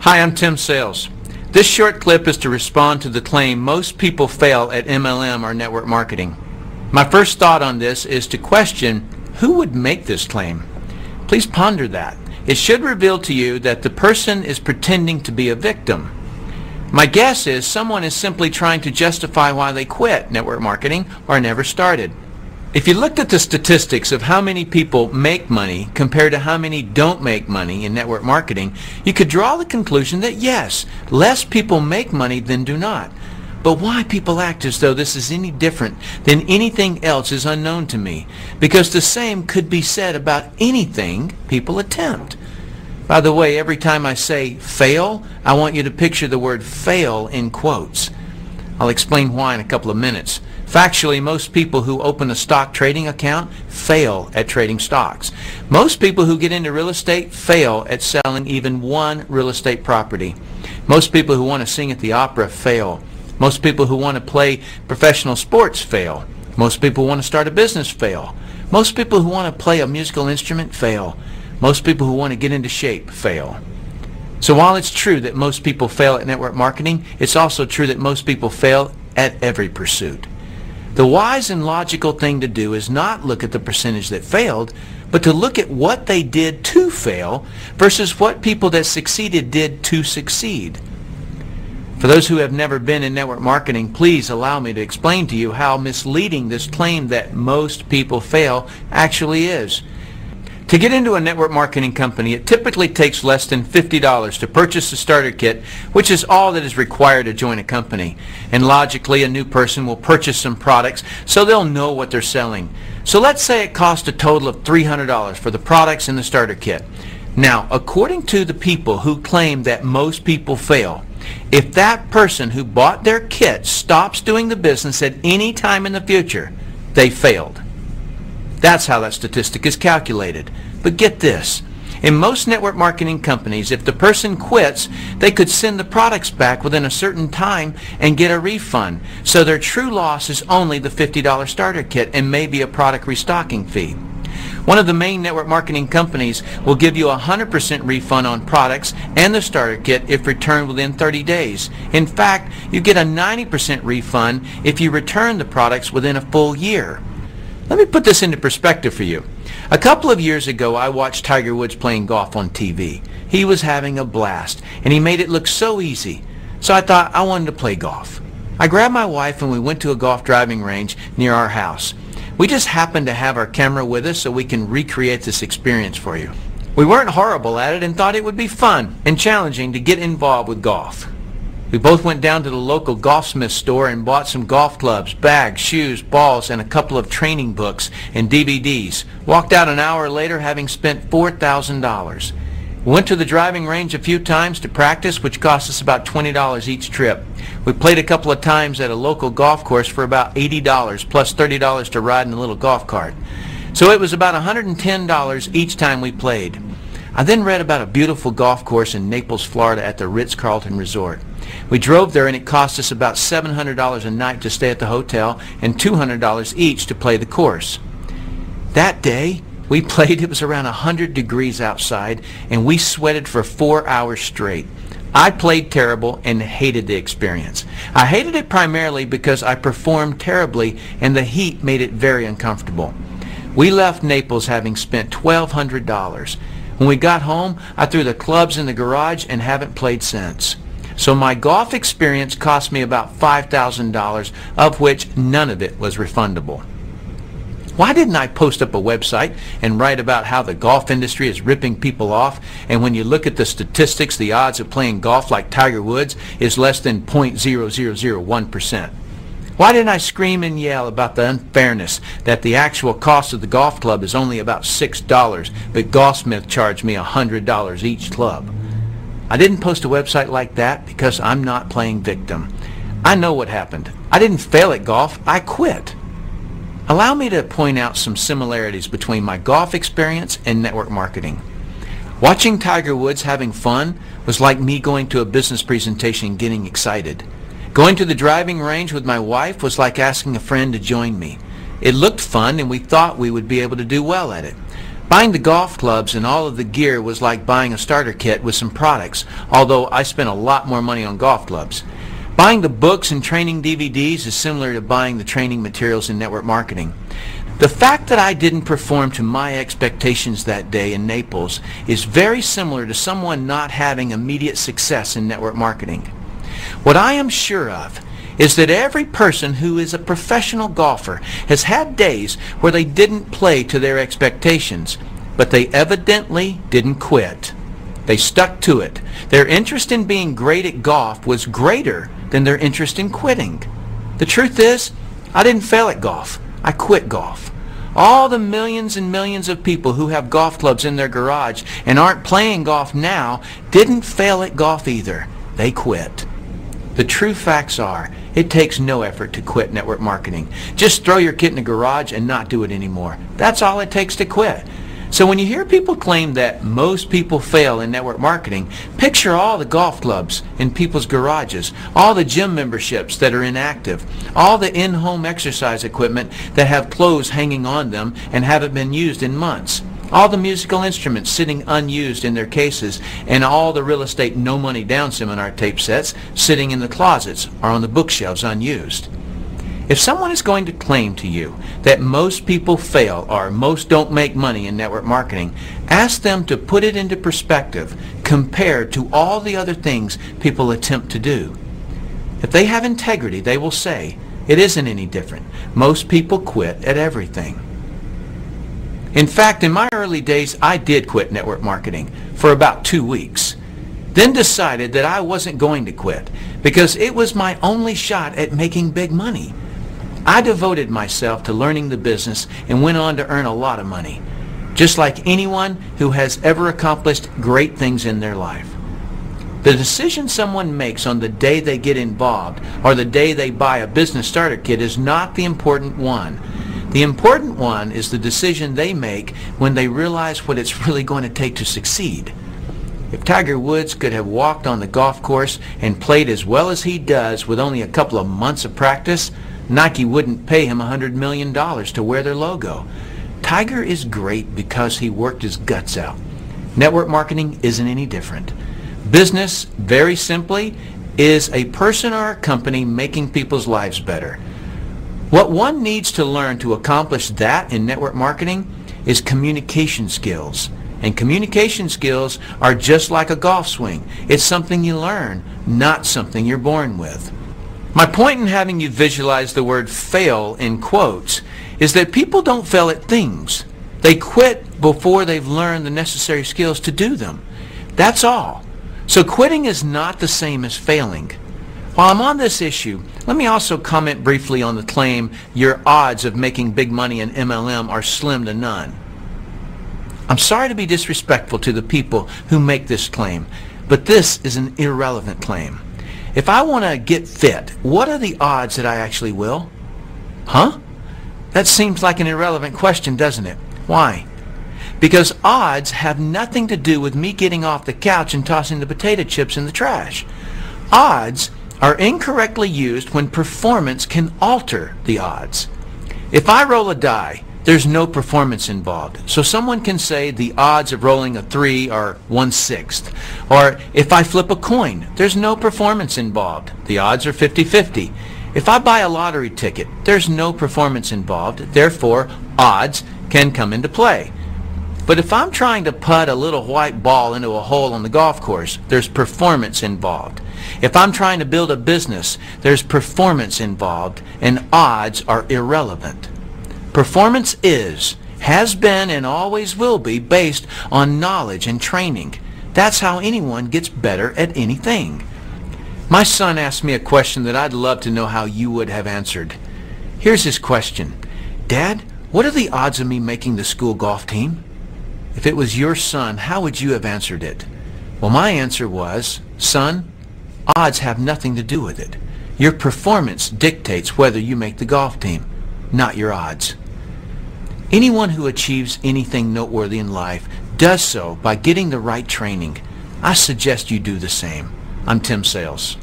Hi, I'm Tim Sales. This short clip is to respond to the claim most people fail at MLM or network marketing. My first thought on this is to question who would make this claim. Please ponder that. It should reveal to you that the person is pretending to be a victim. My guess is someone is simply trying to justify why they quit network marketing or never started. If you looked at the statistics of how many people make money compared to how many don't make money in network marketing, you could draw the conclusion that yes, less people make money than do not. But why people act as though this is any different than anything else is unknown to me, because the same could be said about anything people attempt. By the way, every time I say fail, I want you to picture the word fail in quotes. I'll explain why in a couple of minutes. Factually, most people who open a stock trading account fail at trading stocks. Most people who get into real estate fail at selling even one real estate property. Most people who want to sing at the opera fail. Most people who want to play professional sports fail. Most people who want to start a business fail. Most people who want to play a musical instrument fail. Most people who want to get into shape fail. So while it's true that most people fail at network marketing, it's also true that most people fail at every pursuit. The wise and logical thing to do is not look at the percentage that failed, but to look at what they did to fail versus what people that succeeded did to succeed. For those who have never been in network marketing, please allow me to explain to you how misleading this claim that most people fail actually is. To get into a network marketing company, it typically takes less than $50 to purchase a starter kit, which is all that is required to join a company. And logically, a new person will purchase some products so they'll know what they're selling. So let's say it cost a total of $300 for the products in the starter kit. Now, according to the people who claim that most people fail, if that person who bought their kit stops doing the business at any time in the future, they failed. That's how that statistic is calculated. But get this. In most network marketing companies, if the person quits, they could send the products back within a certain time and get a refund. So their true loss is only the $50 starter kit and maybe a product restocking fee. One of the main network marketing companies will give you a 100% refund on products and the starter kit if returned within 30 days. In fact, you get a 90% refund if you return the products within a full year. Let me put this into perspective for you. A couple of years ago, I watched Tiger Woods playing golf on TV. He was having a blast, and he made it look so easy. So I thought I wanted to play golf. I grabbed my wife and we went to a golf driving range near our house. We just happened to have our camera with us so we can recreate this experience for you. We weren't horrible at it and thought it would be fun and challenging to get involved with golf. We both went down to the local golfsmith store and bought some golf clubs, bags, shoes, balls, and a couple of training books and DVDs. Walked out an hour later having spent $4,000. We went to the driving range a few times to practice, which cost us about $20 each trip. We played a couple of times at a local golf course for about $80 plus $30 to ride in a little golf cart. So it was about $110 each time we played. I then read about a beautiful golf course in Naples, Florida at the Ritz-Carlton Resort. We drove there and it cost us about $700 a night to stay at the hotel and $200 each to play the course. That day, we played. It was around 100 degrees outside and we sweated for 4 hours straight. I played terrible and hated the experience. I hated it primarily because I performed terribly and the heat made it very uncomfortable. We left Naples having spent $1,200. When we got home, I threw the clubs in the garage and haven't played since. So my golf experience cost me about $5,000, of which none of it was refundable. Why didn't I post up a website and write about how the golf industry is ripping people off, and when you look at the statistics, the odds of playing golf like Tiger Woods is less than 0.0001%? Why didn't I scream and yell about the unfairness that the actual cost of the golf club is only about $6, but Golfsmith charged me $100 each club? I didn't post a website like that because I'm not playing victim. I know what happened. I didn't fail at golf. I quit. Allow me to point out some similarities between my golf experience and network marketing. Watching Tiger Woods having fun was like me going to a business presentation and getting excited. Going to the driving range with my wife was like asking a friend to join me. It looked fun and we thought we would be able to do well at it. Buying the golf clubs and all of the gear was like buying a starter kit with some products, although I spent a lot more money on golf clubs. Buying the books and training DVDs is similar to buying the training materials in network marketing. The fact that I didn't perform to my expectations that day in Naples is very similar to someone not having immediate success in network marketing. What I am sure of is that every person who is a professional golfer has had days where they didn't play to their expectations, but they evidently didn't quit. They stuck to it. Their interest in being great at golf was greater than their interest in quitting. The truth is, I didn't fail at golf. I quit golf. All the millions and millions of people who have golf clubs in their garage and aren't playing golf now didn't fail at golf either. They quit. The true facts are, it takes no effort to quit network marketing. Just throw your kit in the garage and not do it anymore. That's all it takes to quit. So when you hear people claim that most people fail in network marketing, picture all the golf clubs in people's garages, all the gym memberships that are inactive, all the in-home exercise equipment that have clothes hanging on them and haven't been used in months, all the musical instruments sitting unused in their cases, and all the real estate no money down seminar tape sets sitting in the closets or on the bookshelves unused. If someone is going to claim to you that most people fail or most don't make money in network marketing, ask them to put it into perspective compared to all the other things people attempt to do. If they have integrity, they will say, it isn't any different. Most people quit at everything. In fact, in my early days, I did quit network marketing for about 2 weeks. Then decided that I wasn't going to quit because it was my only shot at making big money. I devoted myself to learning the business and went on to earn a lot of money, just like anyone who has ever accomplished great things in their life. The decision someone makes on the day they get involved or the day they buy a business starter kit is not the important one. The important one is the decision they make when they realize what it's really going to take to succeed. If Tiger Woods could have walked on the golf course and played as well as he does with only a couple of months of practice, Nike wouldn't pay him $100 million to wear their logo. Tiger is great because he worked his guts out. Network marketing isn't any different. Business, very simply, is a person or a company making people's lives better. What one needs to learn to accomplish that in network marketing is communication skills. And communication skills are just like a golf swing. It's something you learn, not something you're born with. My point in having you visualize the word fail in quotes is that people don't fail at things. They quit before they've learned the necessary skills to do them. That's all. So quitting is not the same as failing. While I'm on this issue, let me also comment briefly on the claim your odds of making big money in MLM are slim to none. I'm sorry to be disrespectful to the people who make this claim, but this is an irrelevant claim. If I want to get fit, what are the odds that I actually will? Huh? That seems like an irrelevant question, doesn't it? Why? Because odds have nothing to do with me getting off the couch and tossing the potato chips in the trash. Odds are incorrectly used when performance can alter the odds. If I roll a die, there's no performance involved. So someone can say the odds of rolling a 3 are 1/6. Or if I flip a coin, there's no performance involved. The odds are 50-50. If I buy a lottery ticket, there's no performance involved. Therefore, odds can come into play. But if I'm trying to putt a little white ball into a hole on the golf course, there's performance involved. If I'm trying to build a business, there's performance involved, and odds are irrelevant. Performance has been, and always will be based on knowledge and training. That's how anyone gets better at anything. My son asked me a question that I'd love to know how you would have answered. Here's his question. Dad, what are the odds of me making the school golf team? If it was your son, how would you have answered it? Well, my answer was, son, odds have nothing to do with it. Your performance dictates whether you make the golf team, not your odds. Anyone who achieves anything noteworthy in life does so by getting the right training. I suggest you do the same. I'm Tim Sales.